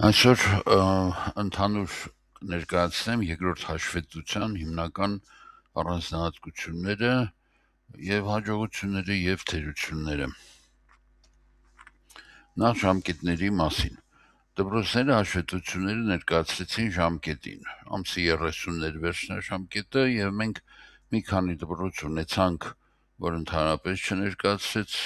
Այսօր ընդհանուր ներկայացնեմ երկրորդ հաշվետվության հիմնական առանձնահատկությունները եւ հաջողությունները եւ թերությունները։ Նախ ժամկետների մասին։ Դպրոցները հաշվետվությունները ներկայացրեցին ժամկետին, ամսի 30-ներ վերջնաժամկետը, եւ մենք մի քանի դպրոց ունեցանք, որ ընդհանրապես չներկայացրեց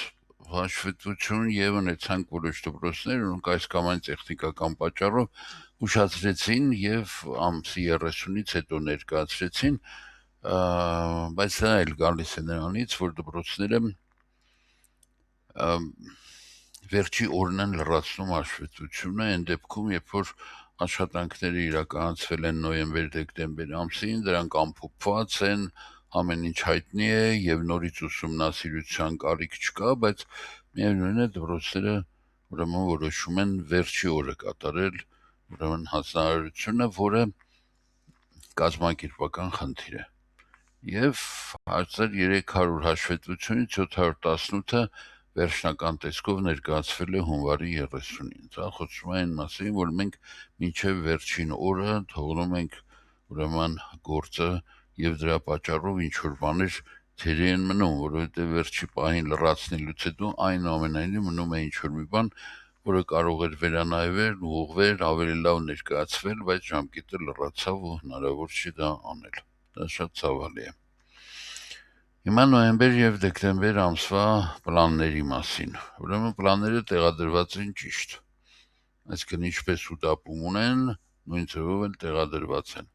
հաշվետվություն, եւ ունեցանք որոշ դպրոցներ, որոնք այս կամ այն տեխնիկական պատճառով ուշացրեցին եւ ամսի 30-ից հետո ներկայացրեցին, բայց դա էլ գալիս է նրանից, որ դպրոցները վերջի օրն են լրացնում հաշվետվությունը, այն դեպքում, երբ որ աշխատանքները իրականացվել են նոյեմբեր-դեկտեմբեր ամսին, դրանք ամփոփված են, ամեն ինչ հայտնի է եւ նորից ուսումնասիրության կարիք չկա, բայց միևնույն է դպրոցները ուրեմն որոշում են վերջի օրը կատարել ուրեմն հանձնարարությունը, որը կազմակերպական խնդիր է։ Եվ 1300 հաշվետվությունից 718-ը վերջնական տեսքով ներկայացվել է հունվարի 30-ին։ Դա խոսում է այն մասին, որ մենք մինչև վերջին օրը թողնում ենք ուրեմն գործը եւ դրա պատճառով ինչ որ բաներ թերի են մնում, որովհետեւ վերջի պահին լրացնելուց հետո այնուամենայնիվ մնում է ինչ որ մի բան, որը կարող էր վերանայվել, ուղղվել, ավելի լավ ներկայացվել, բայց ժամկետը լրացավ ու հնարավոր չի դա անել։ Դա շատ ցավալի է։ Հիմա նոյեմբեր եւ դեկտեմբեր ամսվա պլանների մասին։ Ուրեմն պլանները տեղադրված են ճիշտ։ Այսինքն ինչպես ուտապում ունեն, նույն ձևով էլ տեղադրված են։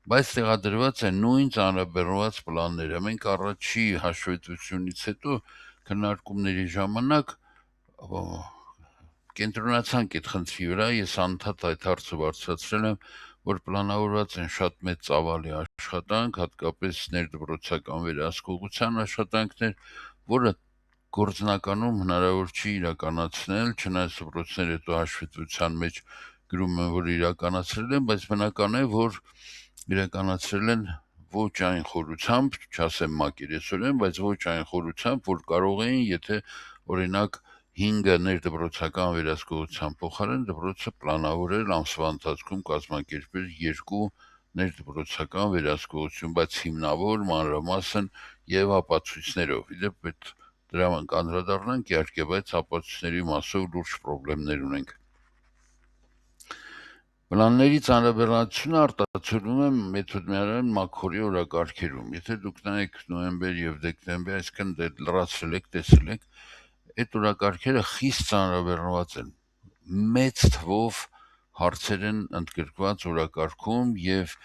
Բայց տեղադրված են նույն ծանրաբեռնված պլանները։ Մենք առաջի հաշվետվությունից հետո քննարկումների ժամանակ կենտրոնացանք այդ խնդրի վրա, ես անդադ այդ հարցը բարձրացրել եմ, որ պլանավորված են շատ մեծ ծավալի աշխատանք, հատկապես ներդպրոցական վերահսկողության աշխատանքներ, որը գործնականում հնարավոր չի իրականացնել, չնայած դպրոցները հետո հաշվետվության մեջ գրում են, որ իրականացրել են, բայց բնական է, որ իրականացրել են ոչ այն խորությամբ, չասեմ մակերեսորեն, բայց ոչ այն խորությամբ, որ կարող էին, եթե օրինակ 5 ներդպրոցական վերահսկողության փոխարեն դպրոցը պլանավորել ամսվա ընթացքում կազմակերպել 2 ներդպրոցական վերահսկողություն, բայց հիմնավոր մանրամասն եւ ապացույցներով։ Իդեպ դրա կանդրադառնանք իհարկե, բայց ապացույցների մասով լուրջ խնդիրներ ունենք։ Պլանների ծանրաբեռնվածությունը արտացոլվում է մեթոդներային մաքրի օրակարգերում։ Եթե դուք նայեք նոյեմբեր եւ դեկտեմբեր, այսինքն լրացրել եք, տեսել եք, այդ օրակարգերը խիստ ծանրաբեռնված են։ Մեծ թվով հարցեր են ընդգրկված օրակարգում եւ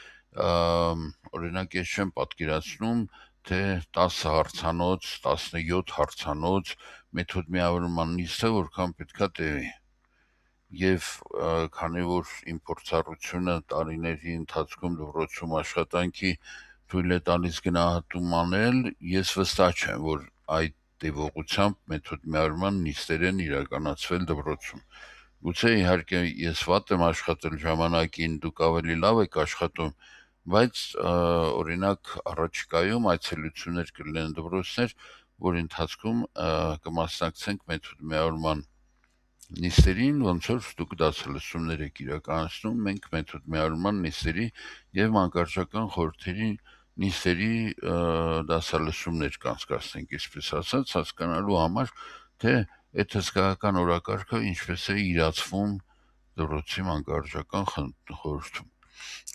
օրինակ ես չեմ պատկերացնում, թե 10 հարցանոց, 17 հարցանոց մեթոդ միավորման նիստը որքան պետքա տևի։ Եվ քանի որ իմ փորձառությունը տարիների ընթացքում դպրոցում աշխատանքի թույլ է տալիս գնահատում անել, ես վստահ չեմ, որ այդ տևողությամբ մեթոդ միավորման նիստեր են իրականացվել դպրոցում։ Գուցե իհարկե ես վատ եմ աշխատել ժամանակին, դուք ավելի լավ եք աշխատում, բայց օրինակ առաջիկայում այցելություններ կլինեն դպրոցներ, որ ընթացքում կմասնակցենք մեթոդ միավորման նիստերին, ոնց որ դուք դասալսումներ եք իրականացնում, մենք մեթոդ միավորման նիստերի եւ մանկարժական խորհրդերի նիստերի դասալսումներ կանցկացնենք, այսպես ասած, հասկանալու համար, թե այդ հսկայական օրակարգը ինչպես է իրացվում դպրոցի մանկարժական խորհրդում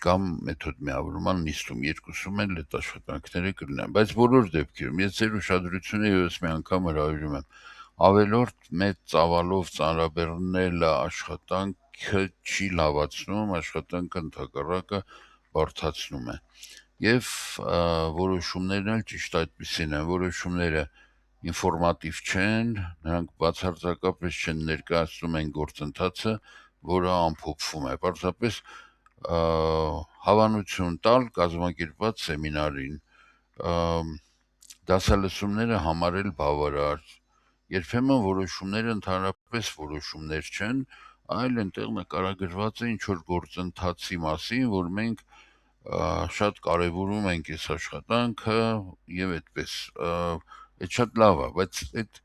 կամ մեթոդ միավորման նիստում, երկուսում էլ այդ աշխատանքները կլինեն, բայց բոլոր դեպքերում ես ձեր ուշադրությունը եւս մի անգամ հրավիրում եմ, ավելորդ մեծ ծավալով ծանրաբեռնելը աշխատանքը չի լավացնում, աշխատանքը ընդհակառակը բարդացնում է։ Եվ որոշումներն էլ ճիշտ այդպիսին են, որոշումները ինֆորմատիվ չեն, նրանք բացարձակապես չեն ներկայացնում այն գործընթացը, որը ամփոփվում է։ Պարզապես հավանություն տալ կազմակերպված սեմինարին, դասալսումները համարել բավարար, երբեմն որոշումները ընդհանրապես որոշումներ չեն, այլ այնտեղ նկարագրված է ինչ-որ գործընթացի մասին, որ մենք շատ կարևորում ենք այս աշխատանքը եւ այդպես, այդ շատ լավ է, բայց այդ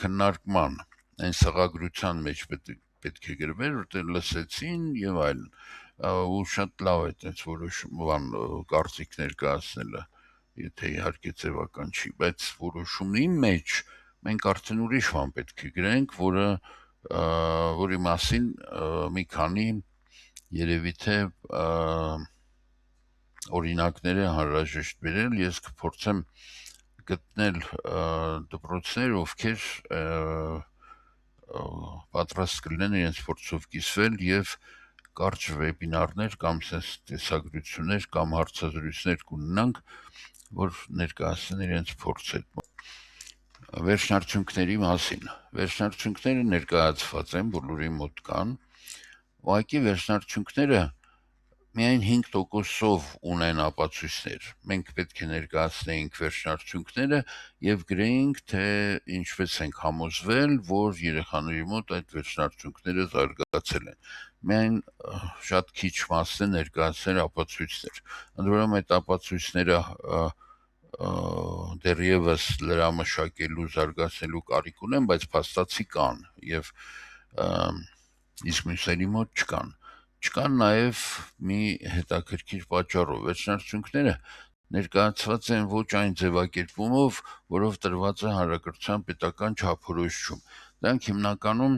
քննարկման, այն սղագրության մեջ պետք է գրվեր, որտեղ լսեցին եւ այլն։ Ու շատ լավ է այդպես որոշում կարծիք ներկայացնելը, եթե իհարկե ձևական չի, բայց որոշումի մեջ մենք արդեն ուրիշ բան պետք է գրենք, որի մասին մի քանի երևի թե օրինակներ է անհրաժեշտ բերել, ես կփորձեմ գտնել դպրոցներ, ովքեր պատրաստ կլինեն իրենց փորձով կիսվել եւ կարճ վեբինարներ կամ տեսագրություններ կամ հարցազրույցներ կունենանք, որ ներկայացնեն իրենց փորձը։ Վերջնարդյունքների մասին։ Վերջնարդյունքները ներկայացված են, բոլորի մոտ կան։ Ուղղակի վերջնարդյունքները միայն 5%-ով ունեն ապացույցներ։ Մենք պետք է ներկայացնեինք վերջնարդյունքները եւ գրեինք, թե ինչպես ենք համոզվել, որ երեխաների մոտ այդ վերջնարդյունքները զարգացել են։ Միայն շատ քիչ մասն է ներկայացնել ապացույցներ։ Ընդ որում այդ ապացույցները դեռևս լրամշակելու, զարգացնելու կարիք ունեն, բայց փաստացի կան եւ իսկ մյուսների մոտ չկան։ Չկան նաև մի հետաքրքիր պատճառով։ Վերջնարդյունքները ներկայացված են ոչ այն ձևակերպումով, որով տրված է հանրակրթության պետական չափորոշիչում։ Դրանք հիմնականում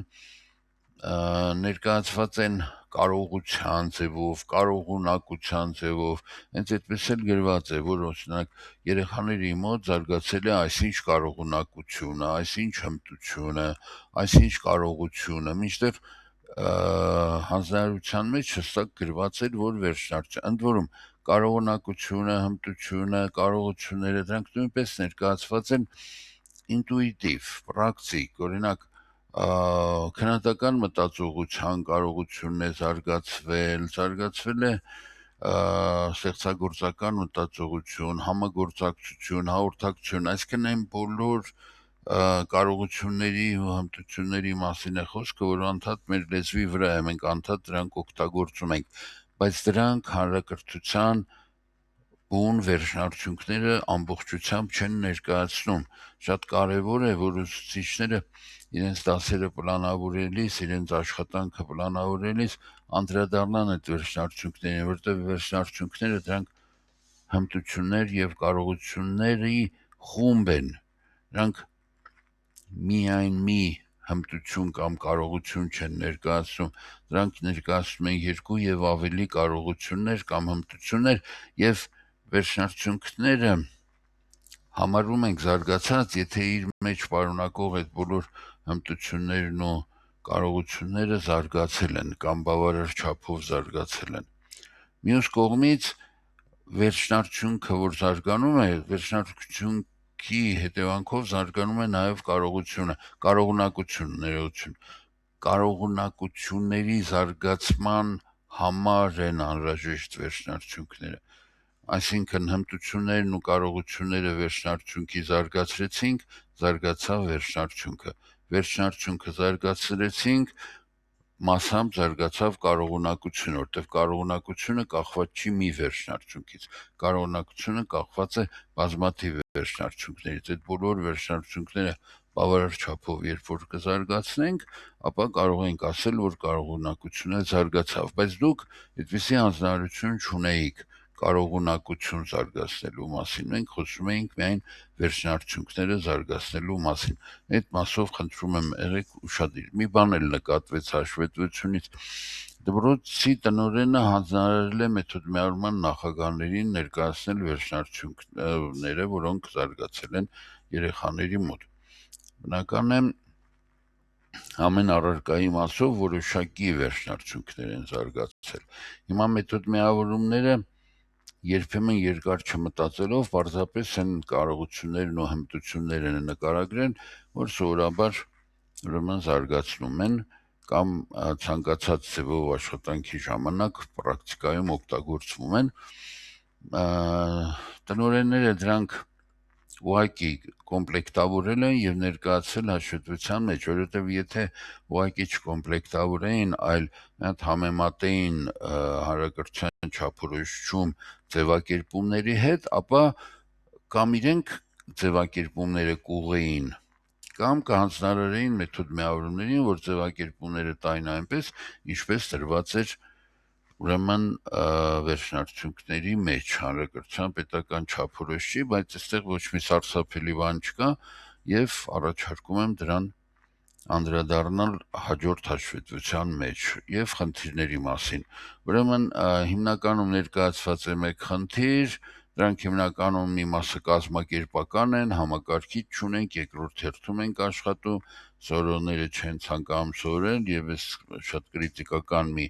ներկայացված են կարողության ձևով, կարողունակության ձևով, հենց այդպես էլ գրված է, որ օրինակ երեխաների մոտ զարգացել է այսինչ կարողունակությունը, այսինչ հմտությունը, այսինչ կարողությունը, մինչդեռ հանձնարարության մեջ հստակ գրված էր, որ վերջնարդյունք, ընդ որում կարողունակությունը, հմտությունը, կարողությունները դրանք նույնպես ներկայացված են ինտուիտիվ, պրակտիկ, օրինակ քննադատական մտածողության կարողությունն է զարգացվել է ստեղծագործական մտածողություն, համագործակցություն, հաղորդակցություն, այսինքն այն բոլոր կարողությունների ու հմտությունների մասին է խոսքը, որ անդադ մեր լեզվի վրա է, մենք անդադ դրանք օգտագործում ենք, բայց դրանք հանրակրթության բուն վերջնարդյունքները ամբողջությամբ չեն ներկայացնում։ Շատ կարևոր է, որ ուսուցիչները իրենց դասերը պլանավորելիս, իրենց աշխատանքը պլանավորելիս անդրադառնան այդ վերջնարդյունքներին, որտեղ վերջնարդյունքները դրանք հմտություններ եւ կարողությունների խումբ են։ Դրանք միայն մի հմտություն կամ կարողություն չեն ներկայացնում, դրանք ներկայացնում են երկու եւ ավելի կարողություններ կամ հմտություններ եւ վերջնարդյունքները համարում ենք զարգացած, եթե իր մեջ պարունակող այդ բոլոր հմտություններն ու կարողությունները զարգացել են կամ բավարար չափով զարգացել են։ Մյուս կողմից վերջնարդյունքը, որ զարգանում է, վերջնարդյունքի հետևանքով զարգանում է նաև կարողությունը, կարողունակությունների զարգացման համար են անհրաժեշտ վերջնարդյունքները։ Այսինքն հմտություններն ու կարողությունները վերջնարդյունքի զարգացրեցինք, զարգացավ վերջնարդյունքը։ Վերջնարդյունքը զարգացրեցինք, մասամբ զարգացավ կարողունակությունը, որտեղ կարողունակությունը կախված չի մի վերջնարդյունքից, կարողունակությունը կախված է բազմաթիվ վերջնարդյունքներից։ Այդ բոլոր վերջնարդյունքները բավարար չափով երբ որ կզարգացնենք, ապա կարող ենք ասել, որ կարողունակությունը զարգացավ, բայց դուք այդպիսի հանձնարարություն չունեիք կարողունակություն զարգացնելու մասին, մենք խոսում էինք միայն վերջնարդյունքները զարգացնելու մասին։ Այդ մասով խնդրում եմ եղեք ուշադիր։ Մի բան էլ նկատվեց հաշվետվությունից։ Դպրոցի տնօրենը հանձնարարել է մեթոդմիավորման նախագահներին ներկայացնել վերջնարդյունքները, որոնք զարգացել են երեխաների մոտ։ Բնական է ամեն առարկայի մասով որոշակի վերջնարդյունքներ են զարգացել։ Հիմա մեթոդմիավորումները երբեմն երկար չմտածելով պարզապես են կարողություններն ու հմտություններն են նկարագրեն, որ սովորաբար ուրեմն զարգացնում են կամ ցանկացած ձևով աշխատանքի ժամանակ պրակտիկայում օգտագործվում են։ Տնօրենները դրանք ուղղակի կոմպլեկտավորել են եւ ներկայացրել հաշվետվության մեջ, որովհետեւ եթե ուղղակի չկոմպլեկտավորեին, այլ այդ համեմատեին հանրակրթության չափորոշիչում ձևակերպումների հետ, ապա կամ իրենք ձևակերպումները կուղեին կամ կհանձնարարեին մեթոդ միավորումներին, որ ձևակերպումները տային այնպես, ինչպես տրված էր ուրեմն վերջնարդյունքների մեջ հանրակրթության պետական չափորոշ չի, բայց այստեղ ոչ մի սարսափելի բան չկա եւ առաջարկում եմ դրան անդրադառնալ հաջորդ հաշվետվության մեջ եւ խնդիրների մասին։ Ուրեմն հիմնականում ներկայացված է մեկ խնդիր, դրանք հիմնականում մի մասը կազմակերպական են, համակարգիչ չունենք, երկրորդ հերթում ենք աշխատում, սովորողները չեն ցանկանում սովորել եւ այս շատ կրիտիկական մի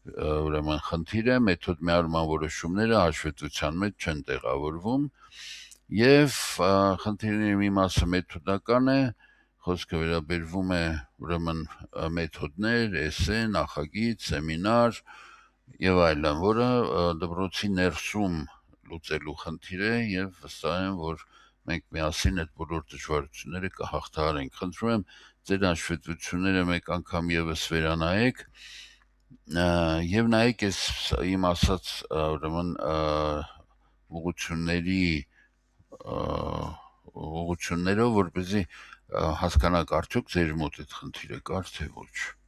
ուրեմն խնդիր է, մեթոդ միավորման որոշումները հաշվետվության մեջ չեն տեղավորվում եւ խնդիրների մի մասը մեթոդական է, խոսքը վերաբերվում է ուրեմն մեթոդներ, էսե, նախագիծ, սեմինար եւ այլն, որը դպրոցի ներսում լուծելու խնդիր է եւ վստահ եմ, որ մենք միասին այդ բոլոր դժվարությունները կհաղթահարենք։ Խնդրում եմ ձեր հաշվետվությունները մեկ անգամ եւս վերանայեք եւ նայեք այս իմ ասած ուրեմն ուղղություններով, որպեսզի հասկանաք արդյոք ձեր մոտ այդ խնդիրը կար թե ոչ։